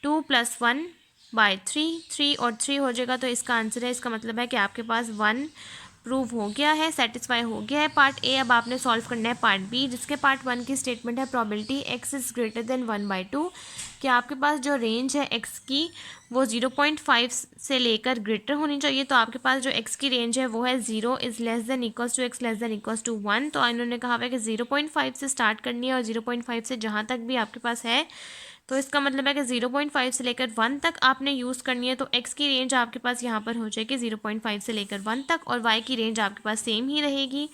2 + 1/3, 3 और 3 हो जाएगा। तो इसका आंसर है, इसका मतलब है कि आपके पास 1 प्रूव हो गया है, सेटिस्फाई हो गया है पार्ट ए। अब आपने सॉल्व करना है पार्ट बी, जिसके पार्ट 1 की स्टेटमेंट है probability x is greater than 1/2, कि आपके पास जो रेंज है x की वो 0.5 से लेकर ग्रेटर होनी चाहिए। तो आपके पास जो x की रेंज है वो है 0 is less than equals to x less than equals to 1। तो इन्होंने कहा हुआ है कि 0.5 से स्टार्ट करनी है और 0.5 से जहाँ तक भी आपके पास है, तो इसका मतलब है कि 0.5 से लेकर 1 तक आपने यूज़ करनी है। तो x की रेंज आपके पास यहाँ पर हो जाएगी 0.5 से लेकर 1 तक, और y की रेंज आपके पास सेम ही रहेगी।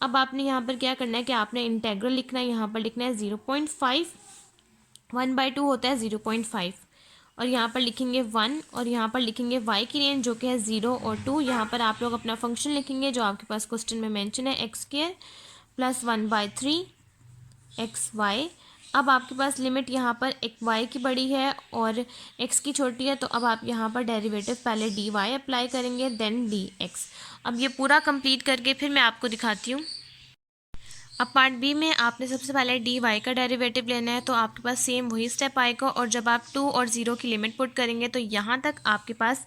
अब आपने यहाँ पर क्या करना है कि आपने इंटेग्रल लिखना है, यहाँ पर लिखना है 0.5, 1/2 होता है 0.5, और यहाँ पर लिखेंगे 1, और यहाँ पर लिखेंगे y की रेंज जो कि है 0 और 2। यहाँ पर आप लोग अपना फंक्शन लिखेंगे जो आपके पास क्वेश्चन में मेंशन है, x² प्लस 1/3 xy। अब आपके पास लिमिट यहाँ पर एक y की बड़ी है और x की छोटी है, तो अब आप यहाँ पर डेरिवेटिव पहले dy अप्लाई करेंगे देन dx। अब ये पूरा कंप्लीट करके फिर मैं आपको दिखाती हूँ। अब पार्ट बी में आपने सबसे पहले डी वाई का डेरिवेटिव लेना है, तो आपके पास सेम वही स्टेप आएगा, और जब आप 2 और 0 की लिमिट पुट करेंगे तो यहाँ तक आपके पास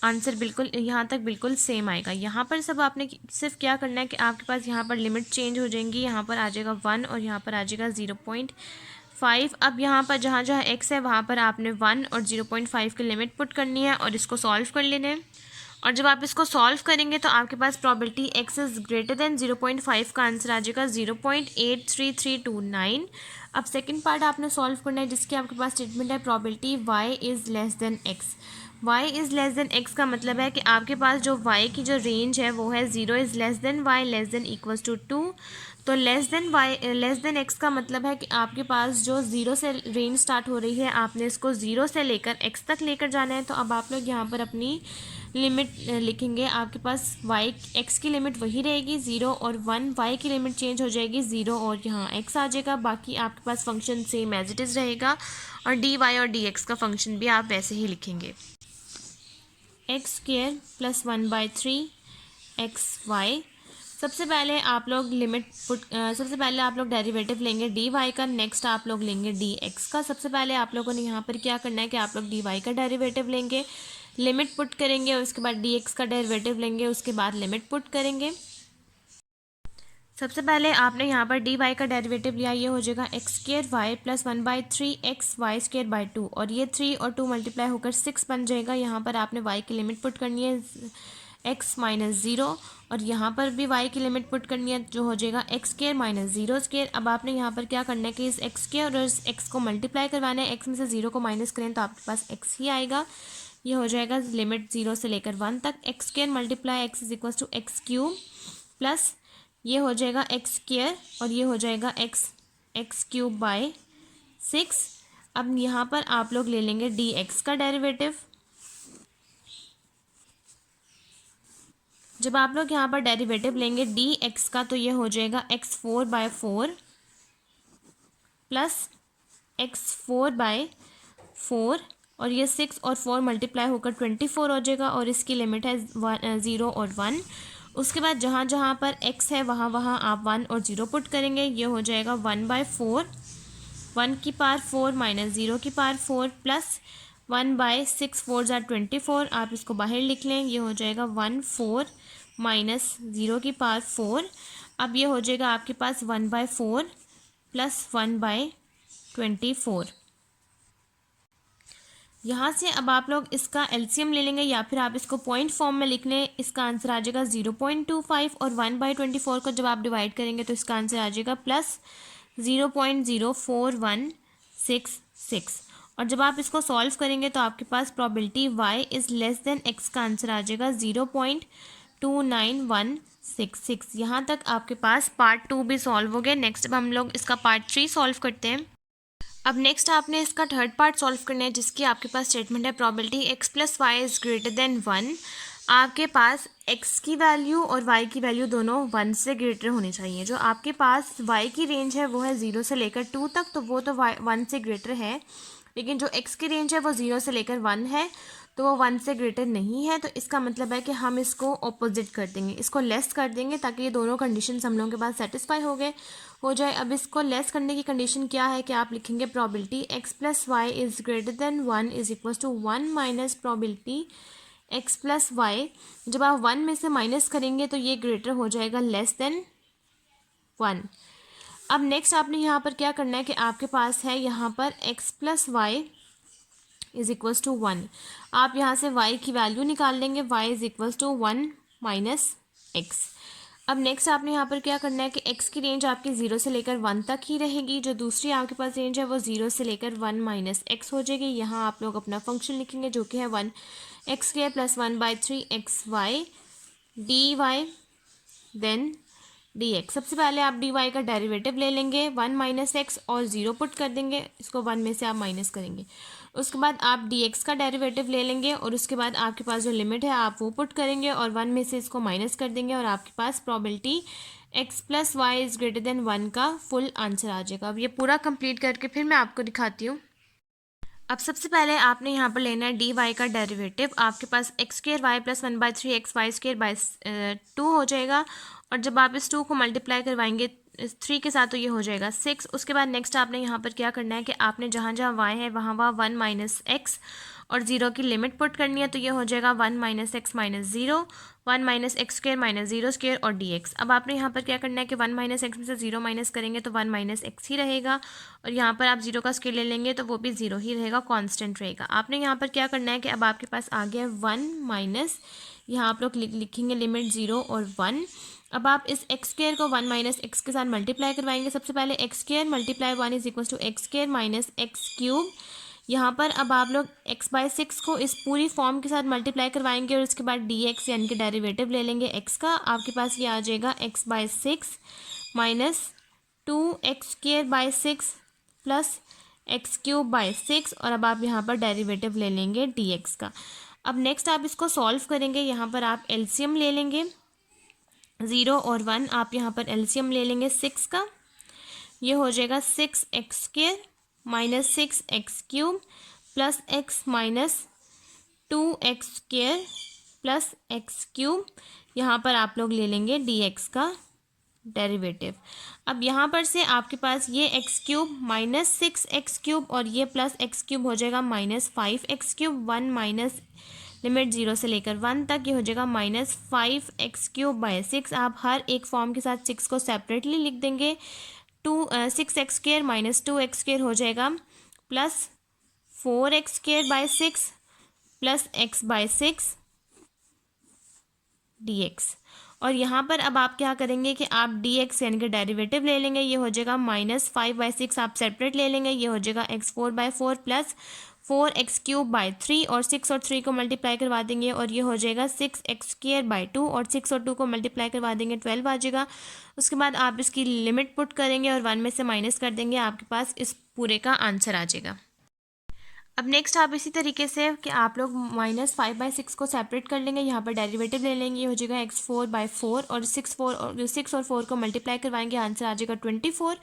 आंसर बिल्कुल यहाँ तक बिल्कुल सेम आएगा। यहाँ पर सब आपने सिर्फ क्या करना है कि आपके पास यहाँ पर लिमिट चेंज हो जाएंगी, यहाँ पर आ जाएगा 1 और यहाँ पर आ जाएगा 0.5। अब यहाँ पर जहाँ जहाँ x है वहाँ पर आपने 1 और 0.5 की लिमिट पुट करनी है और इसको सॉल्व कर लेना है। और जब आप इसको सॉल्व करेंगे तो आपके पास probability x is greater than 0.5 का आंसर आ जाएगा 0.83329। अब सेकंड पार्ट आपने सॉल्व करना है, जिसकी आपके पास स्टेटमेंट है probability y is less than x। y is less than x का मतलब है कि आपके पास जो y की जो रेंज है वो है 0 is less than y less than equals to 2। तो लेस देन x का मतलब है कि आपके पास जो 0 से रेंज स्टार्ट हो रही है, आपने इसको 0 से लेकर x तक लेकर जाना है। तो अब आप लोग यहाँ पर अपनी लिमिट लिखेंगे, आपके पास x की लिमिट वही रहेगी 0 और 1, y की लिमिट चेंज हो जाएगी 0 और यहाँ x आ जाएगा। बाकी आपके पास function same as it is रहेगा, और dy और dx का फंक्शन भी आप वैसे ही लिखेंगे। x² plus 1/3 xy। सबसे पहले आप लोग सबसे पहले आप लोग डेरिवेटिव लेंगे dy का, नेक्स्ट आप लोग लेंगे dx का। सबसे पहले आप लोगों ने यहाँ पर क्या करना है कि आप लोग dy का डेरिवेटिव लेंगे, लिमिट पुट करेंगे, और उसके बाद dx का डेरिवेटिव लेंगे, उसके बाद लिमिट पुट करेंगे। सबसे पहले आपने यहाँ पर dy का डेरिवेटिव लिया, ये हो जाएगा x² y plus 1/3 xy² by 2, और ये 3 और 2 मल्टीप्लाई होकर 6 बन जाएगा। यहाँ पर आपने y की लिमिट पुट करनी है x माइनस 0, और यहाँ पर भी y की लिमिट पुट करनी है जो हो जाएगा x² माइनस 0²। अब आपने यहाँ पर क्या करना है कि इस x² और इस x को मल्टीप्लाई करवाना है, x में से 0 को माइनस करें तो आपके पास x ही आएगा। ये हो जाएगा लिमिट 0 से लेकर 1 तक, x² multiply x is equal to x³ plus ये हो जाएगा x² और ये हो जाएगा x³ बाई 6। अब यहाँ पर आप लोग ले लेंगे dx का डेरिवेटिव। जब आप लोग यहाँ पर डेरिवेटिव लेंगे dx का, तो ये हो जाएगा x4/4 प्लस x4/4, और ये 6 और 4 मल्टीप्लाई होकर 24 हो जाएगा, और इसकी लिमिट है 0 और 1। उसके बाद जहाँ जहाँ पर x है वहाँ वहाँ आप 1 और 0 पुट करेंगे। ये हो जाएगा 1/4, 1 की पावर 4 माइनस 0 की पावर 4 प्लस 1/6, 4 ज़ार 24। आप इसको बाहर लिख लें, ये हो जाएगा 1/4 माइनस 0 की पावर 4। अब ये हो जाएगा आपके पास 1/4 प्लस 1/24। यहाँ से अब आप लोग इसका एलसीएम ले लेंगे, या फिर आप इसको पॉइंट फॉर्म में लिख लें। इसका आंसर आ जाएगा 0.25, और 1/24 को जब आप डिवाइड करेंगे तो इसका आंसर आ जाएगा प्लस 0.04166। और जब आप इसको सॉल्व करेंगे तो आपके पास probability y is less than x का आंसर आ जाएगा 0.29166। यहाँ तक आपके पास पार्ट 2 भी सॉल्व हो गया। नेक्स्ट अब हम लोग इसका पार्ट 3 सॉल्व करते हैं। अब नेक्स्ट आपने इसका थर्ड पार्ट सॉल्व करना है, जिसकी आपके पास स्टेटमेंट है probability x plus Y is greater than 1। आपके पास x की वैल्यू और y की वैल्यू दोनों 1 से ग्रेटर होनी चाहिए। जो आपके पास y की रेंज है वो है 0 से लेकर 2 तक, तो वो तो 1 से ग्रेटर है। लेकिन जो x की रेंज है वो 0 से लेकर 1 है, तो वो 1 से ग्रेटर नहीं है। तो इसका मतलब है कि हम इसको ऑपोजिट कर देंगे, इसको लेस कर देंगे, ताकि ये दोनों कंडीशंस हम लोगों के पास सेटिस्फाई हो जाए। अब इसको लेस करने की कंडीशन क्या है कि आप लिखेंगे probability x plus Y is greater than 1 is equal to 1 minus probability x plus y. जब आप 1 में से माइनस करेंगे तो ये ग्रेटर हो जाएगा लेस देन 1। अब नेक्स्ट आपने यहाँ पर क्या करना है कि आपके पास है यहाँ पर x plus Y is equals to 1। आप यहाँ से y की वैल्यू निकाल लेंगे, y is equals to 1 minus x। अब नेक्स्ट आपने यहाँ पर क्या करना है कि x की रेंज आपकी 0 से लेकर 1 तक ही रहेगी। जो दूसरी आपके पास रेंज है वो 0 से लेकर 1 माइनस x हो जाएगी। यहाँ आप लोग अपना फंक्शन लिखेंगे जो कि है 1x² plus 1/3xy dy then dx। सबसे पहले आप dy का डेरिवेटिव ले लेंगे, 1 माइनस एक्स और 0 पुट कर देंगे, इसको 1 में से आप माइनस करेंगे। उसके बाद आप dx का डेरिवेटिव ले लेंगे और उसके बाद आपके पास जो लिमिट है आप वो पुट करेंगे और 1 में से इसको माइनस कर देंगे और आपके पास probability x plus Y is greater than 1 का फुल आंसर आ जाएगा। अब ये पूरा कंप्लीट करके फिर मैं आपको दिखाती हूँ। अब सबसे पहले आपने यहाँ पर लेना है डी वाई का डेरिवेटिव। आपके पास x² y plus 1/3 x y² 2 हो जाएगा। और जब आप इस 2 को मल्टीप्लाई करवाएंगे इस 3 के साथ तो ये हो जाएगा 6। उसके बाद नेक्स्ट आपने यहाँ पर क्या करना है कि आपने जहाँ जहाँ y है वहाँ 1 माइनस एक्स और 0 की लिमिट पुट करनी है, तो ये हो जाएगा 1 minus x minus 0, 1 minus x² minus 0² और dx। अब आपने यहाँ पर क्या करना है कि 1 माइनस एक्स में से 0 माइनस करेंगे तो 1 माइनस एक्स ही रहेगा और यहाँ पर आप 0 का स्क्वायर ले लेंगे तो वो भी 0 ही रहेगा, कांस्टेंट रहेगा। आपने यहाँ पर क्या करना है कि अब आपके पास आ गया 1 माइनस, यहाँ आप लोग लिखेंगे लिमिट 0 और 1। अब आप इस x² को 1 माइनस एक्स के साथ मल्टीप्लाई करवाएंगे। सबसे पहले x² multiply 1 is equal to x² minus x³। यहाँ पर अब आप लोग x/6 को इस पूरी फॉर्म के साथ मल्टीप्लाई करवाएंगे और उसके बाद dx यानी कि डेरिवेटिव ले लेंगे x का। आपके पास ये आ जाएगा x/6 minus 2x²/6 plus x³/6 और अब आप यहाँ पर डेरिवेटिव ले लेंगे dx का। अब नेक्स्ट आप इसको सॉल्व करेंगे। यहाँ पर आप एलसीएम ले लेंगे, 0 और 1 आप यहाँ पर एलसीएम ले लेंगे 6 का। ये हो जाएगा 6x² minus 6x³ plus x minus 2x² plus x³। यहाँ पर आप लोग ले लेंगे dx का डेरिवेटिव। अब यहाँ पर से आपके पास ये x³ माइनस 6x³ और ये प्लस x³ हो जाएगा माइनस 5x³। 1 माइनस लिमिट 0 से लेकर 1 तक, ये हो जाएगा माइनस 5x³/6। आप हर एक फॉर्म के साथ 6 को सेपरेटली लिख देंगे। 6x² माइनस 2x² हो जाएगा plus 4x²/6 plus x/6 dx। और यहाँ पर अब आप क्या करेंगे कि आप dx यानी कि डेरिवेटिव ले लेंगे। ये हो जाएगा माइनस 5/6 आप सेपरेट ले लेंगे, ये हो जाएगा x4/4 प्लस 4x³ और 6 और 3 को मल्टीप्लाई करवा देंगे और ये हो जाएगा 6x² और 6 और 2 को मल्टीप्लाई करवा देंगे 12 आ जाएगा। उसके बाद आप इसकी लिमिट पुट करेंगे और 1 में से माइनस कर देंगे, आपके पास इस पूरे का आंसर आ जाएगा। अब नेक्स्ट आप इसी तरीके से कि आप लोग माइनस 5/6 को सेपरेट कर लेंगे, यहाँ पर डेरिवेटिव ले लेंगे, ये हो जाएगा x4/4 और 6 और 4 को मल्टीप्लाई करवाएंगे, आंसर आ जाएगा 24।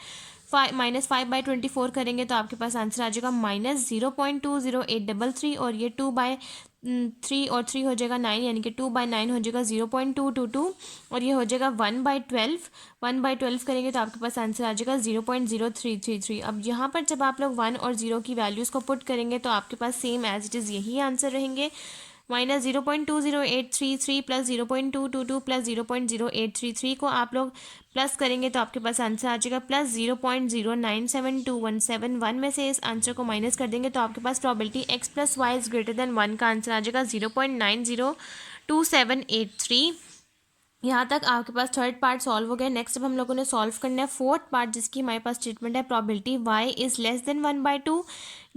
माइनस 5/24 करेंगे तो आपके पास आंसर आ जाएगा माइनस 0.20833 और ये 2/3 और 3 हो जाएगा 9 यानी कि 2/9 हो जाएगा 0.222 और ये हो जाएगा 1/12। 1/12 करेंगे तो आपके पास आंसर आ जाएगा 0.0333। अब यहाँ पर जब आप लोग 1 और 0 की वैल्यूज़ को पुट करेंगे तो आपके पास सेम एज इट इज़ यही आंसर रहेंगे। माइनस 0.20833 प्लस 0.222 प्लस 0.0833 को आप लोग प्लस करेंगे तो आपके पास आंसर आ जाएगा प्लस 0.0972171। 1 में से इस आंसर को माइनस कर देंगे तो आपके पास probability x plus Y is greater than 1 का आंसर आ जाएगा 0.902783। यहाँ तक आपके पास थर्ड पार्ट सॉल्व हो गया। नेक्स्ट अब हम लोगों ने सॉल्व करना है फोर्थ पार्ट, जिसकी हमारे पास स्टेटमेंट है probability y is less than 1/2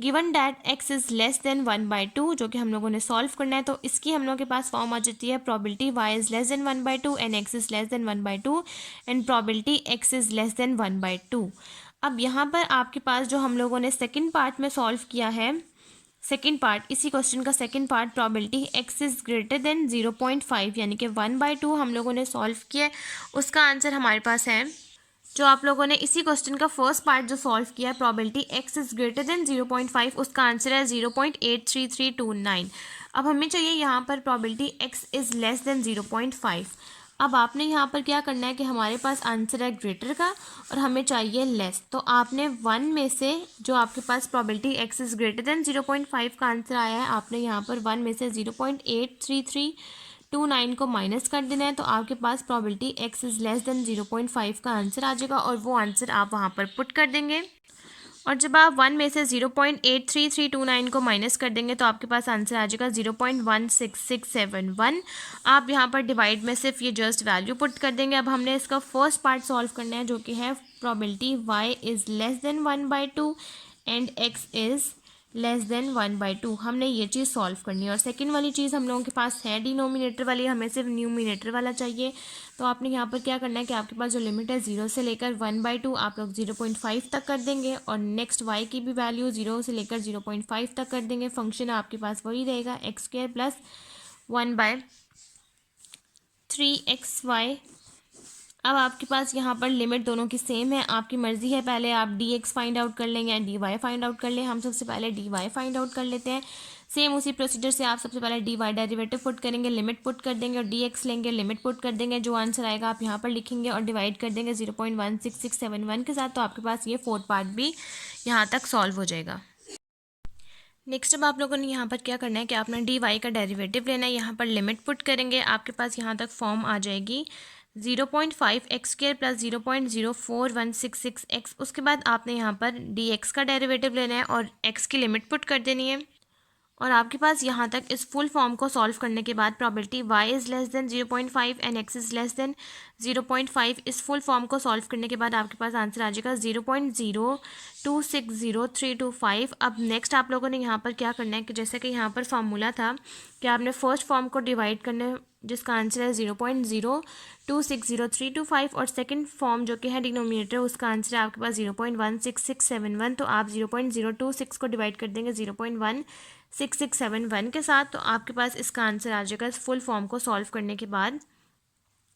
given that x is less than 1/2, जो कि हम लोगों ने सॉल्व करना है। तो इसकी हम लोगों के पास फॉर्म आ जाती है probability y is less than 1/2 and x is less than 1/2 and probability x is less than 1/2। अब यहाँ पर आपके पास जो हम लोगों ने सेकेंड पार्ट में सॉल्व किया है, सेकेंड पार्ट, इसी क्वेश्चन का second part, probability x is greater than 0.5 यानी कि 1/2 हम लोगों ने सॉल्व किया है। उसका आंसर हमारे पास है, जो आप लोगों ने इसी क्वेश्चन का फर्स्ट पार्ट जो सॉल्व किया है, probability x is greater than 0.5, उसका आंसर है 0.83329। अब हमें चाहिए यहाँ पर probability x is less than 0.5। अब आपने यहाँ पर क्या करना है कि हमारे पास आंसर है ग्रेटर का और हमें चाहिए लेस, तो आपने 1 में से जो आपके पास probability x is greater than 0.5 का आंसर आया है, आपने यहाँ पर 1 में से 0.83329 को माइनस कर देना है, तो आपके पास probability x is less than 0.5 का आंसर आ जाएगा और वो आंसर आप वहाँ पर पुट कर देंगे। और जब आप 1 में से 0.83329 को माइनस कर देंगे तो आपके पास आंसर आ जाएगा 0.16671। आप यहाँ पर डिवाइड में सिर्फ ये जस्ट वैल्यू पुट कर देंगे। अब हमने इसका फर्स्ट पार्ट सॉल्व करना है, जो कि है probability y is less than 1/2 and x is less than 1/2। हमने ये चीज़ सॉल्व करनी है। और सेकंड वाली चीज़ हम लोगों के पास है डिनोमिनेटर वाली, हमें सिर्फ न्यूमिनेटर वाला चाहिए। तो आपने यहाँ पर क्या करना है कि आपके पास जो लिमिट है 0 से लेकर 1/2 आप लोग 0.5 तक कर देंगे और नेक्स्ट y की भी वैल्यू 0 से लेकर 0.5 तक कर देंगे। फंक्शन आपके पास वही रहेगा x² प्लस 1/3xy। अब आपके पास यहाँ पर लिमिट दोनों की सेम है, आपकी मर्ज़ी है, पहले आप dx फाइंड आउट कर लें या dy फाइंड आउट कर लें। हम सबसे पहले dy फाइंड आउट कर लेते हैं। सेम उसी प्रोसीजर से आप सबसे पहले dy डेरिवेटिव पुट करेंगे, लिमिट पुट कर देंगे और dx लेंगे, लिमिट पुट कर देंगे। जो आंसर आएगा आप यहाँ पर लिखेंगे और डिवाइड कर देंगे 0.16671 के साथ। तो आपके पास ये फोर्थ पार्ट भी यहाँ तक सॉल्व हो जाएगा। नेक्स्ट अब आप लोगों ने यहाँ पर क्या करना है कि आपने dy का डेरिवेटिव लेना है, यहाँ पर लिमिट पुट करेंगे, आपके पास यहाँ तक फॉर्म आ जाएगी 0.5x² प्लस 0.04166x। उसके बाद आपने यहाँ पर dx का डेरिवेटिव लेना है और x की लिमिट पुट कर देनी है। और आपके पास यहाँ तक इस फुल फॉर्म को सॉल्व करने के बाद probability y is less than 0.5 and x is less than 0.5, इस फुल फॉर्म को सॉल्व करने के बाद आपके पास आंसर आ जाएगा 0.0260325। अब नेक्स्ट आप लोगों ने यहाँ पर क्या करना है कि जैसे कि यहाँ पर फार्मूला था कि आपने फर्स्ट फॉर्म को डिवाइड करना, जिसका आंसर है 0.0260325 और सेकंड फॉर्म जो कि है डिनोमिनेटर, उसका आंसर है आपके पास 0.16671। तो आप 0.026 को डिवाइड कर देंगे 0.16671 के साथ, तो आपके पास इसका आंसर आ जाएगा इस फुल फॉर्म को सॉल्व करने के बाद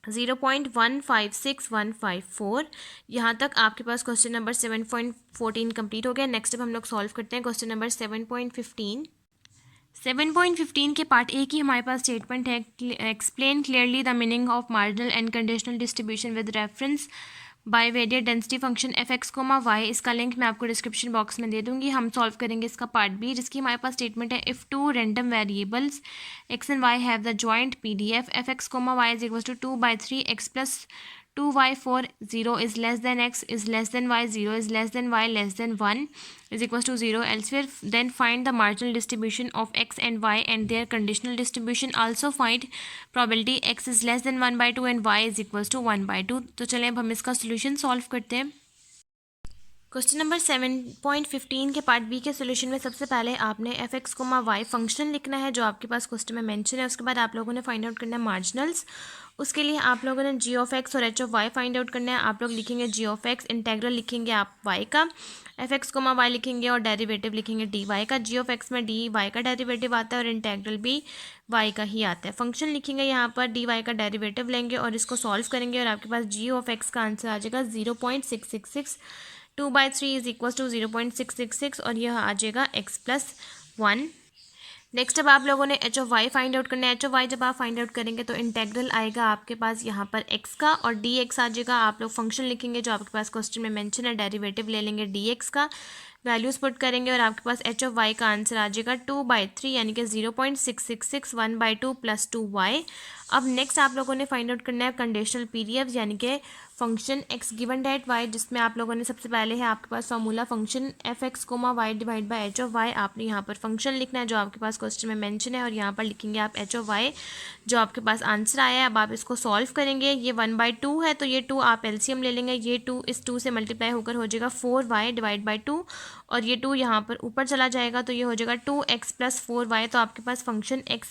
0.156154। यहाँ तक आपके पास क्वेश्चन नंबर 7.14 कंप्लीट हो गया। नेक्स्ट अब हम लोग सॉल्व करते हैं क्वेश्चन नंबर 7.15। 7.15 के पार्ट ए की हमारे पास स्टेटमेंट है, explain clearly the meaning of marginal and conditional distribution with reference bivariate density function f(x, y)। इसका लिंक मैं आपको डिस्क्रिप्शन बॉक्स में दे दूंगी। हम सॉल्व करेंगे इसका पार्ट बी, जिसकी हमारे पास स्टेटमेंट है, if two random variables x and y have the joint PDF f(x, y) is equal to 2/3x plus 2y4 0 is less than x is less than y 0 is less than y less than 1 is equals to 0 elsewhere, then find the marginal distribution of x and y and their conditional distribution. Also find probability x is less than 1/2 and y is equals to 1/2। तो चलें अब हम इसका solution solve करते हैं। Question number 7.15 के part B के solution में सबसे पहले आपने f(x, y) फंक्शन लिखना है जो आपके पास क्वेश्चन में मेंशन है। उसके बाद आप लोगों ने फाइंड आउट करना है मार्जिनल्स। उसके लिए आप लोगों ने g(x) और h(y) फाइंड आउट करना है। आप लोग लिखेंगे g(x), इंटेग्रल लिखेंगे आप y का, f(x, y) लिखेंगे और डेरिवेटिव लिखेंगे dy का। g(x) में dy का डेरिवेटिव आता है और इंटेग्रल भी y का ही आता है। फंक्शन लिखेंगे यहाँ पर, dy का डेरिवेटिव लेंगे और इसको सॉल्व करेंगे और आपके पास g(x) का आंसर आ जाएगा 0.666। 2/3 इज इक्वल टू 0.666 और यह आ जाएगा x प्लस 1। नेक्स्ट अब आप लोगों ने h(y) फाइंड आउट करना है। h(y) जब आप फाइंड आउट करेंगे तो इंटेग्रल आएगा आपके पास यहाँ पर x का और dx आ जाएगा। आप लोग फंक्शन लिखेंगे जो आपके पास क्वेश्चन में मेंशन है, डेरिवेटिव ले लेंगे dx का, वैल्यूज़ पुट करेंगे और आपके पास h(y) का आंसर आ जाएगा 2/3 यानी कि 0.666 1/2 प्लस 2y। अब नेक्स्ट आप लोगों ने फाइंड आउट करना है कंडीशनल PDF यानी कि function x given that Y, जिसमें आप लोगों ने सबसे पहले है आपके पास formula function F x comma Y divide by H of Y. आपने यहाँ पर फंक्शन लिखना है जो आपके पास क्वेश्चन में मेंशन है, और यहाँ पर लिखेंगे आप एच ऑफ वाई जो आपके पास आंसर आया है। अब आप इसको सॉल्व करेंगे। ये 1/2 है तो ये 2 आप एलसीएम ले लेंगे। ये 2 इस 2 से मल्टीप्लाई होकर हो जाएगा 4y डिवाइड बाई 2, और ये 2 यहाँ पर ऊपर चला जाएगा तो ये हो जाएगा 2x प्लस 4y। तो आपके पास function x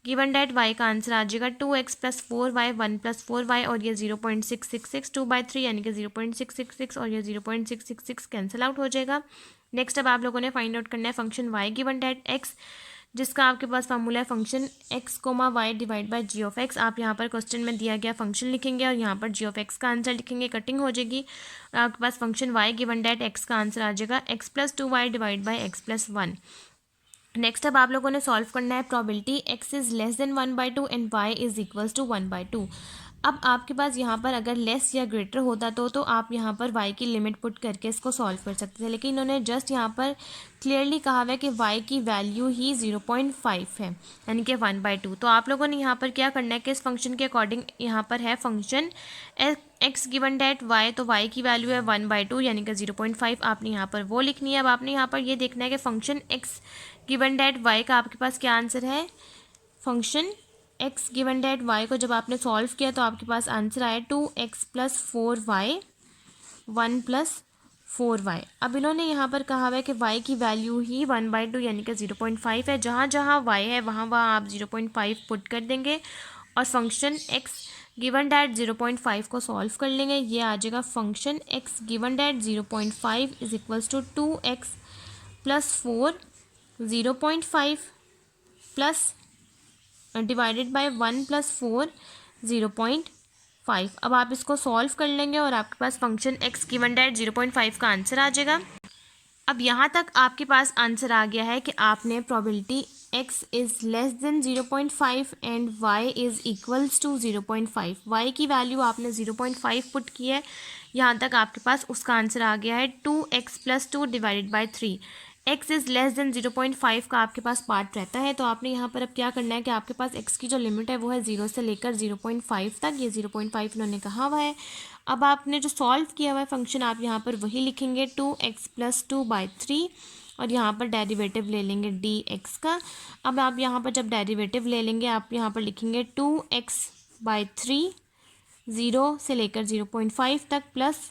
given that y का आंसर आ जाएगा 2x plus 4y 1 plus 4y, और ये 0.666 2/3 यानी कि 0.666, और ये 0.666 कैंसिल आउट हो जाएगा। नेक्स्ट अब आप लोगों ने फाइंड आउट करना है function y given that x, जिसका आपके पास फार्मूला है function x comma Y divide by g of x. आप यहाँ पर क्वेश्चन में दिया गया फंक्शन लिखेंगे और यहाँ पर जी ऑफ एक्स का आंसर लिखेंगे, कटिंग हो जाएगी और आपके पास function y given that x का आंसर आ जाएगा x plus 2y divide by x plus 1। Next अब आप लोगों ने सॉल्व करना है probability x is less than 1/2 and y is equals to 1/2। अब आपके पास यहाँ पर अगर लेस या ग्रेटर होता तो आप यहाँ पर y की लिमिट पुट करके इसको सॉल्व कर सकते थे, लेकिन इन्होंने जस्ट यहाँ पर क्लियरली कहा हुआ है कि y की वैल्यू ही 0.5 है यानी कि 1/2। तो आप लोगों ने यहाँ पर क्या करना है कि इस फंक्शन के अकॉर्डिंग यहाँ पर है function x given that y, तो y की वैल्यू है 1/2 यानी कि 0.5, आपने यहाँ पर वो लिखनी है। अब आपने यहाँ पर ये देखना है कि function x given that y का आपके पास क्या आंसर है। Function x given that y को जब आपने सॉल्व किया तो आपके पास आंसर आया 2x plus 4y 1 plus 4y। अब इन्होंने यहाँ पर कहा हुआ है कि y की वैल्यू ही 1/2 यानी कि 0.5 है। जहाँ जहाँ y है वहाँ वहाँ आप 0.5 पुट कर देंगे और फंक्शन x गिवन डेट 0.5 को सॉल्व कर लेंगे। ये आ जाएगा function x given that 0.5 is equals to 2x plus 4 0.5 plus divided by 1 plus 4 0.5। अब आप इसको सॉल्व कर लेंगे और आपके पास फंक्शन x गिवन डेट 0.5 का आंसर आ जाएगा। अब यहाँ तक आपके पास आंसर आ गया है कि आपने probability x is less than 0.5 and y is equals to 0.5, y की वैल्यू आपने 0.5 पुट की है। यहाँ तक आपके पास उसका आंसर आ गया है 2x plus 2 divided by 3। x is less than 0.5 का आपके पास पार्ट रहता है, तो आपने यहाँ पर अब क्या करना है कि आपके पास x की जो लिमिट है वो है 0 से लेकर 0.5 तक। ये 0.5 इन्होंने कहा हुआ है। अब आपने जो सॉल्व किया हुआ है फंक्शन आप यहाँ पर वही लिखेंगे 2x प्लस 2/3, और यहाँ पर डेरिवेटिव ले लेंगे dx का। अब आप यहाँ पर जब डेरिवेटिव ले लेंगे आप यहाँ पर लिखेंगे 2x/3 0 से लेकर 0.5 तक प्लस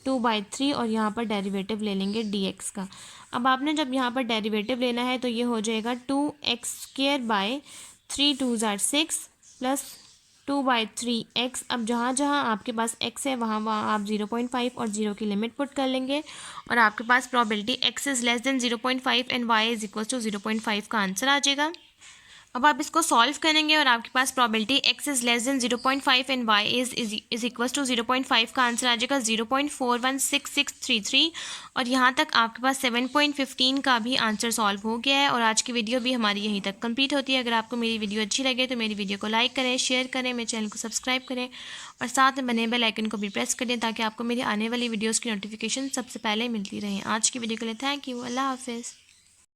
2/3, और यहाँ पर डेरिवेटिव ले लेंगे dx का। अब आपने जब यहाँ पर डेरिवेटिव लेना है तो ये हो जाएगा 2x² bye 3 2s are 6 plus 2/3x। अब जहाँ जहाँ आपके पास x है वहाँ वहाँ आप 0.5 और 0 की लिमिट पुट कर लेंगे और आपके पास probability x is less than 0.5 and y is equal to 0.5 का आंसर आ जाएगा। अब आप इसको सॉल्व करेंगे और आपके पास probability x is less than 0.5 and y is equal to 0.5 का आंसर आ जाएगा 0.416633, और यहाँ तक आपके पास 7.15 का भी आंसर सॉल्व हो गया है। और आज की वीडियो भी हमारी यहीं तक कंप्लीट होती है। अगर आपको मेरी वीडियो अच्छी लगे तो मेरी वीडियो को लाइक करें, शेयर करें, मेरे चैनल को सब्सक्राइब करें और साथ में बने बेल आइकन को भी प्रेस करें ताकि आपको मेरी आने वाली वीडियोज़ की नोटिफिकेशन सबसे पहले मिलती रहें। आज की वीडियो के लिए थैंक यू। अल्लाह हाफिज़।